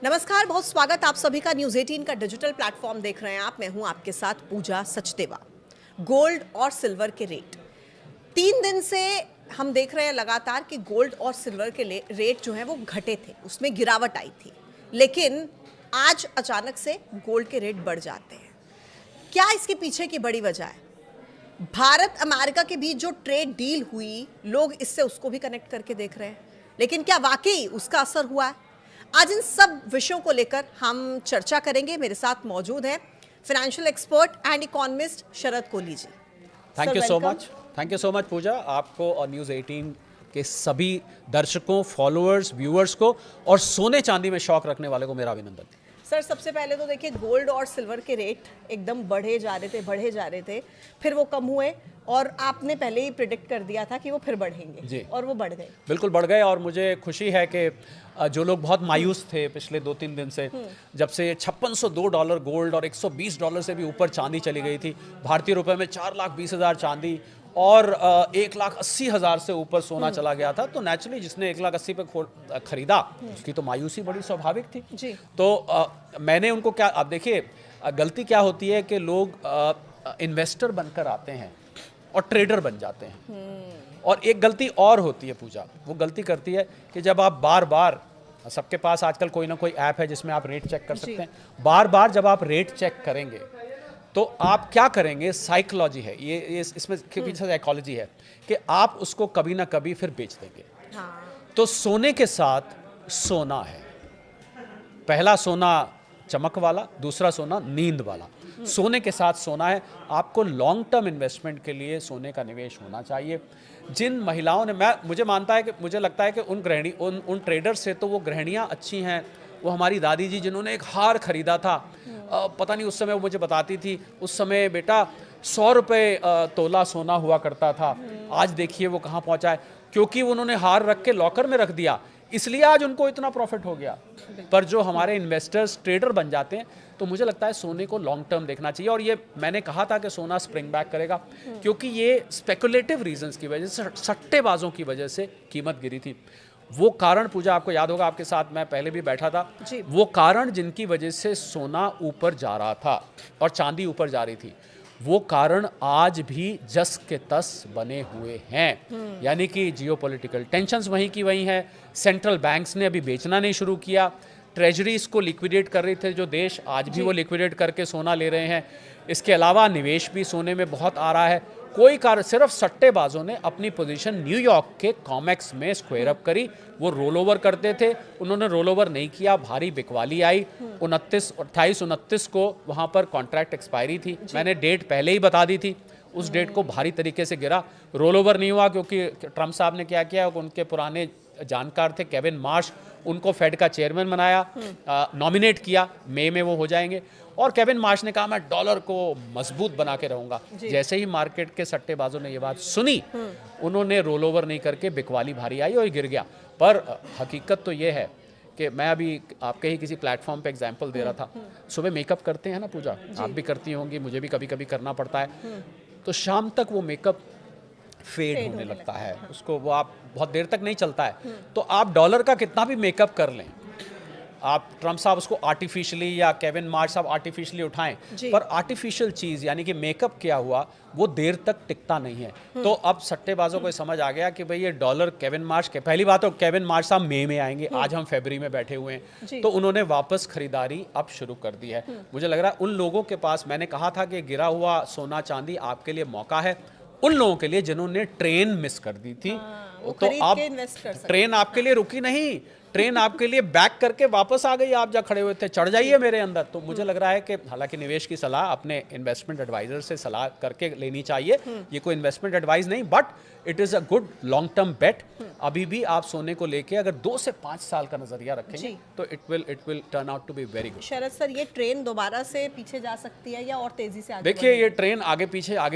नमस्कार, बहुत स्वागत आप सभी का न्यूज़ 18 का डिजिटल प्लेटफॉर्म देख रहे हैं आप। मैं हूं आपके साथ पूजा सचदेवा। गोल्ड और सिल्वर के रेट 3 दिन से हम देख रहे हैं लगातार कि गोल्ड और सिल्वर के रेट जो है वो घटे थे, उसमें गिरावट आई थी। लेकिन आज अचानक से गोल्ड के रेट बढ़ जाते हैं। क्या इसके पीछे की बड़ी वजह है? भारत अमेरिका के बीच जो ट्रेड डील हुई, लोग इससे उसको भी कनेक्ट करके देख रहे हैं, लेकिन क्या वाकई उसका असर हुआ है? आज इन सब विषयों को लेकर हम चर्चा करेंगे। मेरे साथ मौजूद हैं financial expert and economist Sharad Kohli ji. Thank you so much Pooja, आपको और न्यूज़ 18 के सभी दर्शकों, फॉलोअर्स, व्यूअर्स को और सोने चांदी में शौक रखने वाले को मेरा अभिनंदन। सर, सबसे पहले तो देखिए, गोल्ड और सिल्वर के रेट एकदम बढ़े जा रहे थे, फिर वो कम हुए और आपने पहले ही प्रिडिक्ट कर दिया था कि वो फिर बढ़ेंगे जी। और वो बढ़ गए। बिल्कुल बढ़ गए और मुझे खुशी है कि जो लोग बहुत मायूस थे पिछले 2-3 दिन से, जब से $5602 गोल्ड और $120 से भी ऊपर चांदी चली गई थी, भारतीय रुपए में 4,20,000 चांदी और 1,80,000 से ऊपर सोना चला गया था, तो नेचुरली जिसने 1,80,000 पे खरीदा उसकी तो मायूसी बड़ी स्वाभाविक थी जी। तो मैंने उनको क्या, अब देखिए गलती क्या होती है कि लोग इन्वेस्टर बनकर आते हैं और ट्रेडर बन जाते हैं। और एक गलती और होती है पूजा, वो गलती करती है कि जब आप बार बार, सबके पास आजकल कोई ना कोई ऐप है जिसमें आप रेट चेक कर सकते हैं, बार बार जब आप रेट चेक करेंगे तो आप क्या करेंगे, साइकोलॉजी है ये इसमें के पीछे साइकोलॉजी है कि आप उसको कभी ना कभी फिर बेच देंगे। तो सोने के साथ सोना है, पहला सोना चमक वाला, दूसरा सोना नींद वाला। सोने के साथ सोना है। आपको लॉन्ग टर्म इन्वेस्टमेंट के लिए सोने का निवेश होना चाहिए। जिन महिलाओं ने, मुझे लगता है कि उन ट्रेडर से तो वो गृहिणियाँ अच्छी हैं। वो हमारी दादी जी जिन्होंने एक हार खरीदा था, पता नहीं उस समय वो मुझे बताती थी, उस समय बेटा 100 रुपये तोला सोना हुआ करता था, आज देखिए वो कहाँ पहुँचा है, क्योंकि उन्होंने हार रख के लॉकर में रख दिया, इसलिए आज उनको इतना प्रॉफिट हो गया। पर जो हमारे इन्वेस्टर्स ट्रेडर बन जाते हैं, तो मुझे लगता है सोने को लॉन्ग टर्म देखना चाहिए। और ये मैंने कहा था कि सोना स्प्रिंग बैक करेगा, क्योंकि ये स्पेकुलेटिव रीजंस की वजह से, सट्टेबाजों की वजह से कीमत गिरी थी। वो कारण पूजा, आपको याद होगा, आपके साथ मैं पहले भी बैठा था, वो कारण जिनकी वजह से सोना ऊपर जा रहा था और चांदी ऊपर जा रही थी, वो कारण आज भी जस के तस बने हुए हैं। यानी कि जियोपॉलिटिकल टेंशन्स वहीं की वहीं है, सेंट्रल बैंक्स ने अभी बेचना नहीं शुरू किया, ट्रेजरीज को लिक्विडेट कर रहे थे जो देश, आज भी वो लिक्विडेट करके सोना ले रहे हैं। इसके अलावा निवेश भी सोने में बहुत आ रहा है। कोई कारण, सिर्फ सट्टेबाजों ने अपनी पोजीशन न्यूयॉर्क के कॉमेक्स में स्क्वायर अप करी। वो रोल ओवर करते थे, उन्होंने रोल ओवर नहीं किया, भारी बिकवाली आई। 28-29 को वहाँ पर कॉन्ट्रैक्ट एक्सपायरी थी, मैंने डेट पहले ही बता दी थी, उस डेट को भारी तरीके से गिरा। रोल ओवर नहीं हुआ क्योंकि ट्रंप साहब ने क्या किया, उनके पुराने जानकार थे केविन मार्श, उनको फेड का चेयरमैन बनाया, नॉमिनेट किया, मई में वो हो जाएंगे। और केविन मार्श ने कहा मैं डॉलर को मजबूत बना के रहूंगा। जैसे ही मार्केट के सट्टेबाजों ने ये बात सुनी, उन्होंने रोल ओवर नहीं करके बिकवाली भारी आई और गिर गया। पर हकीकत तो ये है कि मैं अभी आपके ही किसी प्लेटफॉर्म पे एग्जांपल दे रहा था, सुबह मेकअप करते हैं ना पूजा, आप भी करती होंगी, मुझे भी कभी कभी करना पड़ता है, तो शाम तक वो मेकअप फेड होने लगता है, उसको वो आप बहुत देर तक नहीं चलता है। तो आप डॉलर का कितना भी मेकअप कर लें, आप ट्रंप साहब उसको आर्टिफिशियली या केविन मार्श साहब आर्टिफिशियली उठाएं, पर आर्टिफिशियल चीज़ यानी कि मेकअप किया हुआ वो देर तक टिकता नहीं है। तो अब सट्टेबाजों को समझ आ गया कि भाई ये डॉलर केविन मार्श के, पहली बात तो केविन मार्श साहब मई में आएंगे, आज हम फरवरी में बैठे हुए हैं, तो उन्होंने वापस खरीदारी अब शुरू कर दी है। मुझे लग रहा है उन लोगों के पास, मैंने कहा था कि गिरा हुआ सोना चांदी आपके लिए मौका है, उन लोगों के लिए जिन्होंने ट्रेन मिस कर दी थी, तो अब ट्रेन आपके लिए रुकी नहीं, ट्रेन आपके लिए बैक करके वापस आ गई। आप जहाँ खड़े हुए थे, चढ़ जाइए मेरे अंदर। तो मुझे लग रहा है कि हालांकि निवेश की सलाह अपने इन्वेस्टमेंट एडवाइजर से सलाह करके लेनी चाहिए, ये कोई इन्वेस्टमेंट एडवाइस नहीं, but it is a good long term bet. अभी भी आप सोने को लेके अगर 2 से 5 साल का नजरिया रखेंगे तो it will turn out to be very good. Sharad sir, ये ट्रेन दोबारा से पीछे जा सकती है या और तेजी से आगे? देखिए, ये ट्रेन आगे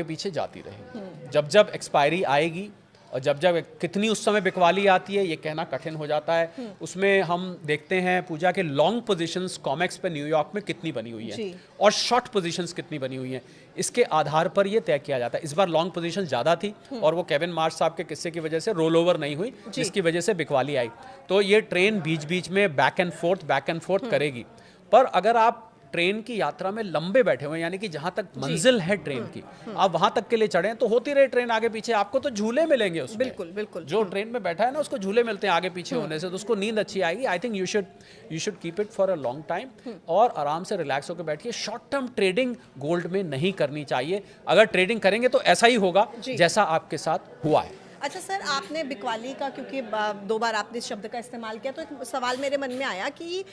पीछे जाती रहेगी। जब एक्सपायरी आएगी और जब जब कितनी उस समय बिकवाली आती है ये कहना कठिन हो जाता है। उसमें हम देखते हैं पूजा के लॉन्ग पोजीशंस कॉमेक्स पे न्यूयॉर्क में कितनी बनी हुई है और शॉर्ट पोजीशंस कितनी बनी हुई हैं, इसके आधार पर ये तय किया जाता है। इस बार लॉन्ग पोजीशन ज़्यादा थी और वो केविन मार्श साहब के किस्से की वजह से रोल ओवर नहीं हुई, जिसकी वजह से बिकवाली आई। तो ये ट्रेन बीच बीच में बैक एंड फोर्थ करेगी। पर अगर आप ट्रेन की यात्रा में लंबे बैठे हुए हैं, यानी कि जहां तक मंजिल है ट्रेन की, आप वहां तक के लिए चढ़े तो होती रहे ट्रेन आगे पीछे, आपको तो झूले मिलेंगे उसमें। बिल्कुल बिल्कुल। जो ट्रेन में बैठा है ना उसको झूले मिलते हैं आगे पीछे होने से, तो उसको नींद अच्छी आएगी। I think you should keep it for a long time और आराम से रिलैक्स होकर बैठिए। शॉर्ट टर्म ट्रेडिंग गोल्ड में नहीं करनी चाहिए। अगर ट्रेडिंग करेंगे तो ऐसा ही होगा जैसा आपके साथ हुआ है। अच्छा सर, आपने बिकवाली का, क्योंकि 2 बार आपने इस शब्द का इस्तेमाल किया, तो एक सवाल मेरे मन में आया कि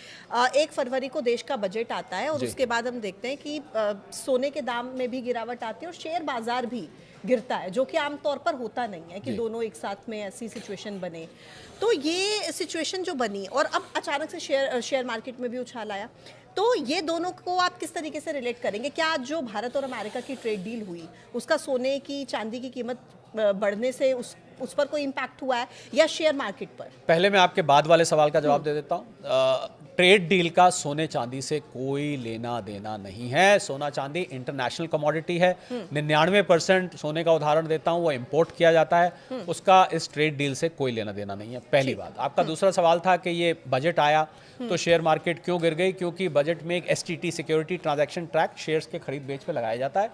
1 फरवरी को देश का बजट आता है और उसके बाद हम देखते हैं कि सोने के दाम में भी गिरावट आती है और शेयर बाजार भी गिरता है, जो कि आमतौर पर होता नहीं है कि दोनों एक साथ में ऐसी सिचुएशन बने। तो ये सिचुएशन जो बनी और अब अचानक से शेयर मार्केट में भी उछाल आया, तो ये दोनों को आप किस तरीके से रिलेट करेंगे? क्या जो भारत और अमेरिका की ट्रेड डील हुई उसका सोने की चांदी की कीमत बढ़ने से उस पर कोई इम्पैक्ट हुआ है या शेयर मार्केट पर? पहले मैं आपके बाद वाले सवाल का जवाब दे देता हूँ। ट्रेड डील का सोने चांदी से कोई लेना देना नहीं है। सोना चांदी इंटरनेशनल कमोडिटी है। 99% सोने का उदाहरण देता हूँ वो इंपोर्ट किया जाता है, उसका इस ट्रेड डील से कोई लेना देना नहीं है, पहली बात। आपका दूसरा सवाल था कि ये बजट आया तो शेयर मार्केट क्यों गिर गई? क्योंकि बजट में एक STT security transaction track shares के खरीद बेच पे लगाया जाता है,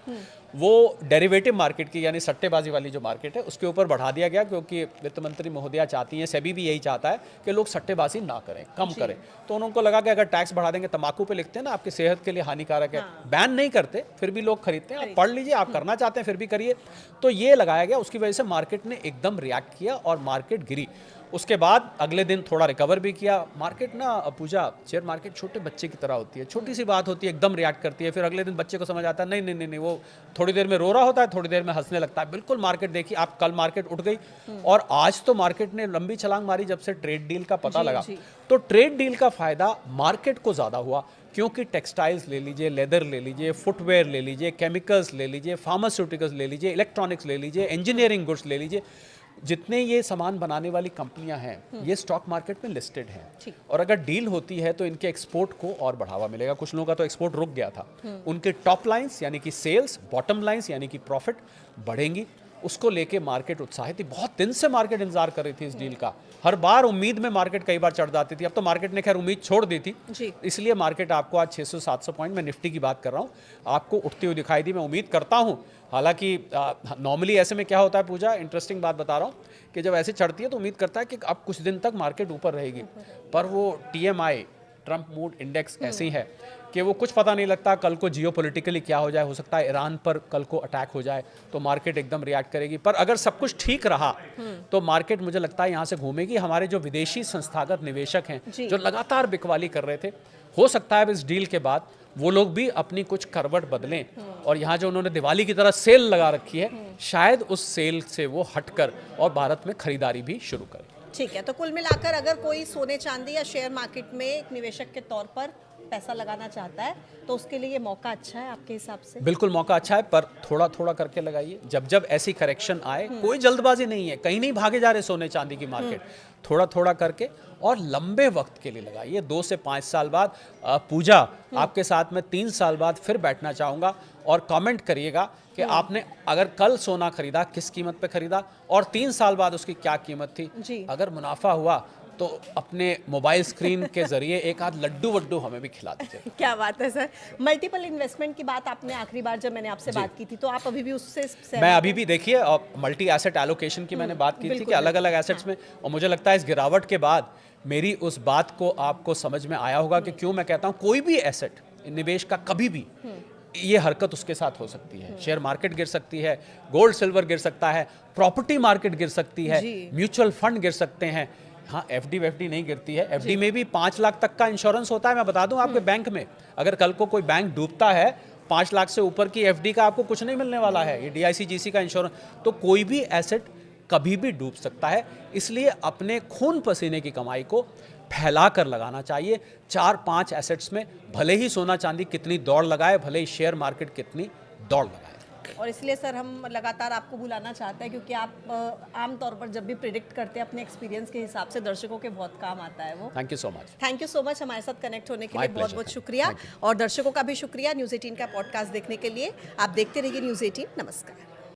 वो डेरिवेटिव मार्केट की यानी सट्टेबाजी वाली जो मार्केट है उसके ऊपर बढ़ा दिया गया, क्योंकि वित्त मंत्री महोदया चाहती हैं, सेबी भी यही चाहता है कि लोग सट्टेबाजी ना करें, कम करें। तो उनको लगा कि अगर टैक्स बढ़ा देंगे, तंबाकू पे लिखते हैं ना आपकी सेहत के लिए हानिकारक है, बैन नहीं करते फिर भी लोग खरीदते हैं। आप पढ़ लीजिए, आप करना चाहते हैं फिर भी करिए। तो ये लगाया गया, उसकी वजह से मार्केट ने एकदम रिएक्ट किया और मार्केट गिरी। उसके बाद अगले दिन थोड़ा रिकवर भी किया मार्केट ना। पूजा, शेयर मार्केट छोटे बच्चे की तरह होती है, छोटी सी बात होती है एकदम रिएक्ट करती है, फिर अगले दिन बच्चे को समझ आता है नहीं नहीं नहीं नहीं, वो थोड़ी देर में रो रहा होता है, थोड़ी देर में हंसने लगता है। बिल्कुल मार्केट देखिए आप, कल मार्केट उठ गई और आज तो मार्केट ने लंबी छलांग मारी जब से ट्रेड डील का पता लगा। तो ट्रेड डील का फायदा मार्केट को ज्यादा हुआ, क्योंकि टेक्सटाइल्स ले लीजिए, लेदर ले लीजिए, फुटवेयर ले लीजिए, केमिकल्स ले लीजिए, फार्मास्यूटिकल्स ले लीजिए, इलेक्ट्रॉनिक्स ले लीजिए, इंजीनियरिंग गुड्स ले लीजिए, जितने ये सामान बनाने वाली कंपनियां हैं ये स्टॉक मार्केट में लिस्टेड हैं। और अगर डील होती है तो इनके एक्सपोर्ट को और बढ़ावा मिलेगा। कुछ लोगों का तो एक्सपोर्ट रुक गया था, उनके टॉप लाइंस यानी कि सेल्स, बॉटम लाइंस यानी कि प्रॉफिट बढ़ेंगी। उसको लेके मार्केट उत्साहित थी, बहुत दिन से मार्केट इंतजार कर रही थी इस डील का। हर बार उम्मीद में मार्केट कई बार चढ़ जाती थी, अब तो मार्केट ने खैर उम्मीद छोड़ दी थी, इसलिए मार्केट आपको आज 600-700 पॉइंट, मैं निफ्टी की बात कर रहा हूँ, आपको उठती हुई दिखाई दी। मैं उम्मीद करता हूँ, हालांकि नॉर्मली ऐसे में क्या होता है पूजा, इंटरेस्टिंग बात बता रहा हूँ कि जब ऐसे चढ़ती है तो उम्मीद करता है कि अब कुछ दिन तक मार्केट ऊपर रहेगी, पर वो TMI ट्रम्प मूड इंडेक्स ऐसी है कि वो कुछ पता नहीं लगता कल को जियोपॉलिटिकली क्या हो जाए। हो सकता है ईरान पर कल को अटैक हो जाए तो मार्केट एकदम रिएक्ट करेगी। पर अगर सब कुछ ठीक रहा तो मार्केट मुझे लगता है यहाँ से घूमेगी। हमारे जो विदेशी संस्थागत निवेशक हैं जो लगातार बिकवाली कर रहे थे, हो सकता है इस डील के बाद वो लोग भी अपनी कुछ करवट बदलें और यहाँ जो उन्होंने दिवाली की तरह सेल लगा रखी है, शायद उस सेल से वो हटकर और भारत में खरीदारी भी शुरू करें। ठीक है, तो कुल मिलाकर अगर कोई सोने चांदी या शेयर मार्केट में एक निवेशक के तौर पर पैसा लगाना चाहता है तो उसके लिए ये मौका अच्छा है आपके हिसाब से? बिल्कुल मौका अच्छा है, पर थोड़ा थोड़ा करके लगाइए। जब जब ऐसी करेक्शन आए, कोई जल्दबाजी नहीं है, कहीं नहीं भागे जा रहे सोने चांदी की मार्केट, थोड़ा थोड़ा करके और लंबे वक्त के लिए लगाइए। 2 से 5 साल बाद पूजा आपके साथ में 3 साल बाद फिर बैठना चाहूँगा और कमेंट करिएगा कि आपने अगर कल सोना खरीदा किस कीमत पे खरीदा और 3 साल बाद उसकी क्या कीमत थी। अगर मुनाफा हुआ तो अपने मोबाइल स्क्रीन के जरिए एक आध लड्डू वड्डू हमें भी खिला दीजिए। क्या बात है सर। मल्टीपल इन्वेस्टमेंट की बात आपने आखिरी बार जब मैंने आपसे बात की थी, तो आप अभी भी उससे मैं अभी भी देखिए मल्टी एसेट एलोकेशन की मैंने बात की थी कि अलग अलग एसेट्स में, और मुझे लगता है इस गिरावट के बाद मेरी उस बात को आपको समझ में आया होगा कि क्यों मैं कहता हूँ कोई भी एसेट निवेश का कभी भी ये हरकत उसके साथ हो सकती है। शेयर मार्केट गिर सकती है, गोल्ड सिल्वर गिर सकता है, प्रॉपर्टी मार्केट गिर सकती है, म्यूचुअल फंड गिर सकते हैं। हाँ, FD नहीं गिरती है। FD में भी 5 लाख तक का इंश्योरेंस होता है। मैं बता दूं आपके बैंक में, अगर कल को कोई बैंक डूबता है 5 लाख से ऊपर की FD का आपको कुछ नहीं मिलने वाला है। ये DIC GC का इंश्योरेंस, तो कोई भी एसेट कभी भी डूब सकता है। इसलिए अपने खून पसीने की कमाई को फैला कर लगाना चाहिए 4-5 एसेट्स में, भले ही सोना चांदी कितनी दौड़ लगाए, भले ही शेयर मार्केट कितनी दौड़ लगाए। और इसलिए सर हम लगातार आपको बुलाना चाहते हैं, क्योंकि आप आमतौर पर जब भी प्रिडिक्ट करते हैं अपने एक्सपीरियंस के हिसाब से, दर्शकों के बहुत काम आता है वो। Thank you so much. Thank you so much हमारे साथ कनेक्ट होने के My लिए, बहुत pleasure, बहुत thank you. शुक्रिया। Thank you. और दर्शकों का भी शुक्रिया न्यूज़ 18 का पॉडकास्ट देखने के लिए। आप देखते रहिए न्यूज़ 18। नमस्कार।